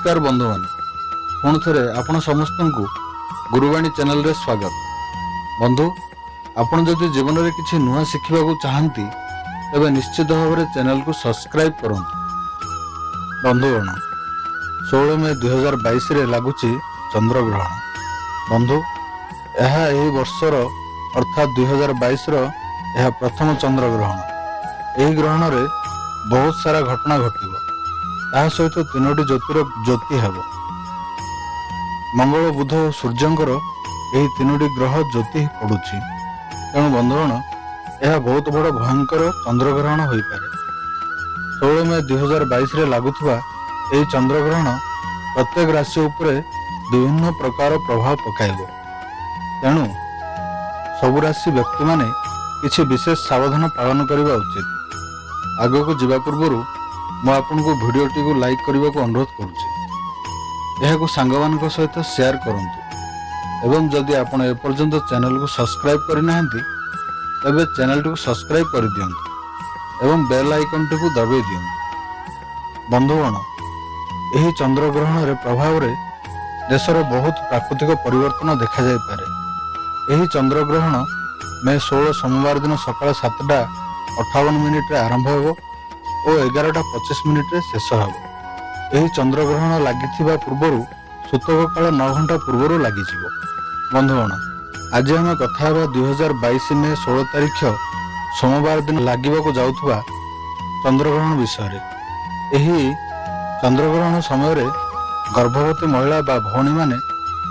नमस्कार बंधु मैंने पुणी थे आपण समस्त को गुरुवाणी चैनल रे स्वागत। बंधु आपण जदि जीवन में किसी नुआ शिखा चाहती तेज निश्चित भाव में चैनल को सब्सक्राइब करूँ। बंधुगण 16 मई 2022 रे लगुच चंद्रग्रहण। बंधु यह वर्षर अर्थात 2022 यह प्रथम चंद्रग्रहण। यह ग्रहण रे बहुत सारा घटना घटिव सहित 3टी ज्योतिर ज्योति हेब। मंगल बुध और सूर्यंकर यही 3टी ग्रह ज्योति पड़ुछि। तेणु बंधुगण यह बहुत बड़ भयंकर चंद्रग्रहण हो पारे। 16 मई 2022 रे लगुवा यह चंद्रग्रहण प्रत्येक राशि उपरे विभिन्न प्रकार प्रभाव पकाइब। तेणु सबु राशि व्यक्ति माने किछि विशेष सावधान पालन करने उचित। आगक जावा पूर्व मैं आपन को वीडियोटी को लाइक करने को अनुरोध करुच्ची। सांग मान सहित शेयर करंतु एवं जदि आपण एपर्यंत चैनल को सब्सक्राइब करना तेबे चैनल को सब्सक्राइब कर दियंतु एवं बेल आइकन टी को दबाई दियंतु। बंधुगण यही चंद्रग्रहण रे प्रभाव रे देशर बहुत प्राकृतिक परिवर्तन देखा जाय पारे। यही चंद्रग्रहण मई 16 सोमवार दिन सकाळ 7:58 रे आरंभ हो और 11:25 रे शेष हो। यही चंद्रग्रहण लगी पूर्वर सूतक काल 9 घंटा पूर्वर लगी। बंधुगण आज आम कथा 2022 मई 16 तारीख सोमवार दिन लगे जाऊथुवा चंद्रग्रहण विषय। यही चंद्रग्रहण समय गर्भवती महिला बा भौणी माने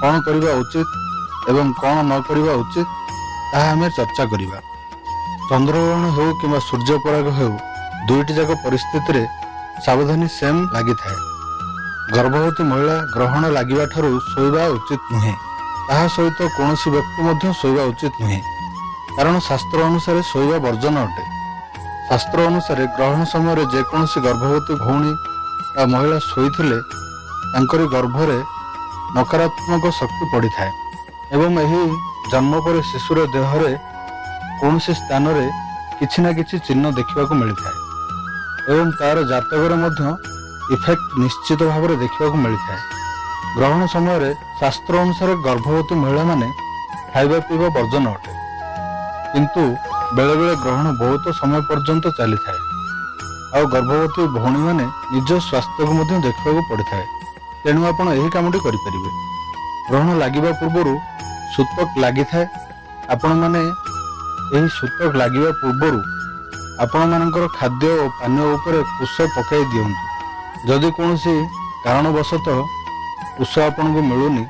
कौन करबा उचित एवं कौन न करबा उचित ताहा हमें चर्चा करिबा। चंद्रग्रहण हो कि सूर्यपराग हो दुईटी जाक परिस्थिति रे सावधानी सेम लगी थाए। गर्भवती महिला ग्रहण लगिबा ठारू सोइबा उचित नुहे। ताहा सहित कौनसी व्यक्ति मध्य सोइबा उचित नुहे, कारण शास्त्र अनुसार सोइबा वर्जन अटे। शास्त्र अनुसार ग्रहण समय जेकोसी गर्भवती भौणी या महिला शोइथिले तांकरी गर्भरे नकारात्मक शक्ति पड़ी थाए एवं यही जन्म पर शिशुर देहरे कौनसी स्थान रे किछि ना किछि चिन्ह देखा मिली थाए एवं तार जातक इफेक्ट निश्चित भाव में देखा मिली थाए। ग्रहण समय शास्त्र अनुसार गर्भवती महिला माने खाइबा पीवा वर्जन अटे, किंतु बेले बेले ग्रहण बहुत समय पर्यंत चली थाए और गर्भवती भौणी माने निज स्वास्थ्य को देखा पड़ी थाए। तेणु आपण यही कामटी करें। ग्रहण लगिबा पूर्व सूतक लगी थाए। आपण माने यही सूतक लगिबा पूर्व आपण मानकर खाद्य और पानीय उपरे कुश पकाई दियंतु। जदि कौनसी कारणवशतः कुश आपन को मिलूनी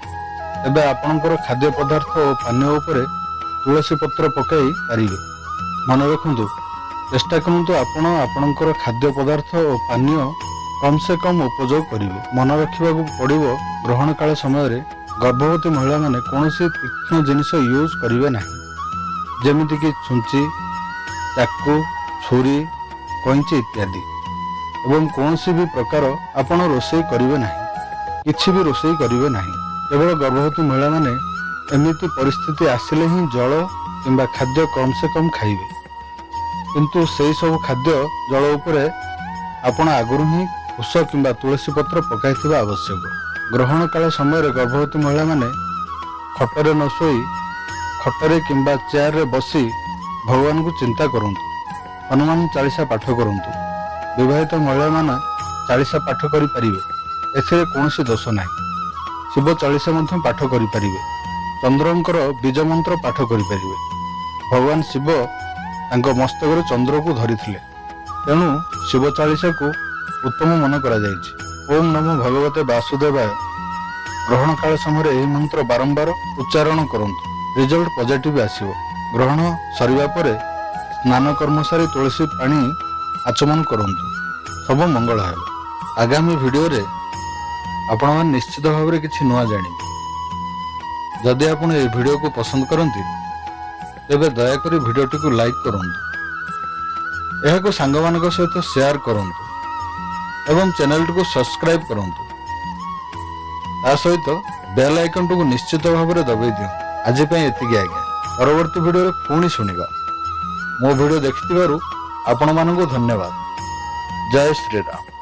तेबे आपणकर खाद्य पदार्थ और पानीय उपरे तुलसी पत्र पकाई पारिबे। मन रखंतु चेष्टा करंतु आपण आपणकर खाद्य पदार्थ और पानीय कम से कम उपयोग करिवे। मन रखिबा पड़िबो ग्रहण काल समय रे गर्भवती महिला माने कौनसी तीक्ष्ण जिनिस यूज करिवे नाही, जेमिति कि छुंची, चाकू, छुरी, कैंची इत्यादि। एवं कौनसी भी प्रकार आपण रोषेई करिवे नाही, किछि भी रोषेई करिवे नाही। केवल गर्भवती महिला माने एमिति परिस्थिति आसिले ही जल किंबा खाद्य कम से कम खाइबे, किंतु सेई सब खाद्य जल उपरे आपण आगुरु ही कुश किंबा तुलसी पत्र पकाइथिबा आवश्यक। ग्रहण काल समय गर्भवती महिला माने खटरे न सोई खटरे किंबा चेयर रे बसी भगवान को चिंता करंतु, हनुमान चालीसा पाठ करंतु। विवाहित महिला माने चालीसा पाठ करि परिबे, एथिरे कोनोसी दोष नाही। शिव चालीसा मध्य पाठ करि परिबे, चंद्रंकर बीज मंत्र पाठ करि परिबे। भगवान शिव तांको मस्तक चंद्र को धरिथिले, तेणु शिव चालीसा को उत्तम मन करा जायछि। ओम नमो भगवते वासुदेवाय। ग्रहण काल समय यही मंत्र बारंबार उच्चारण करंतु, रिजल्ट पॉजिटिव आसीबो। ग्रहण सरिबा परे स्नान कर्म सारी तुलसी पानी आचमन करंतु, सब मंगल हेबो। आगामी वीडियो रे आपण मान निश्चित भाव में किछि नुआ जानिबे। जदि आपण ए वीडियो को पसंद करंती तेबे दया करी वीडियोटी को लाइक करंतु, एहा को सांग मानक सहित शेयर करंतु एवं चैनल को सब्सक्राइब करंतु। ता सहित बेल आइकन को निश्चित भाव में दबाई दियो। आज पई एतिकी आज्ञा। परवर्ती वीडियो रे पुणी सुनिबा। मो वीडियो देखिथिबारु आपण मानकु धन्यवाद। जय श्री राम।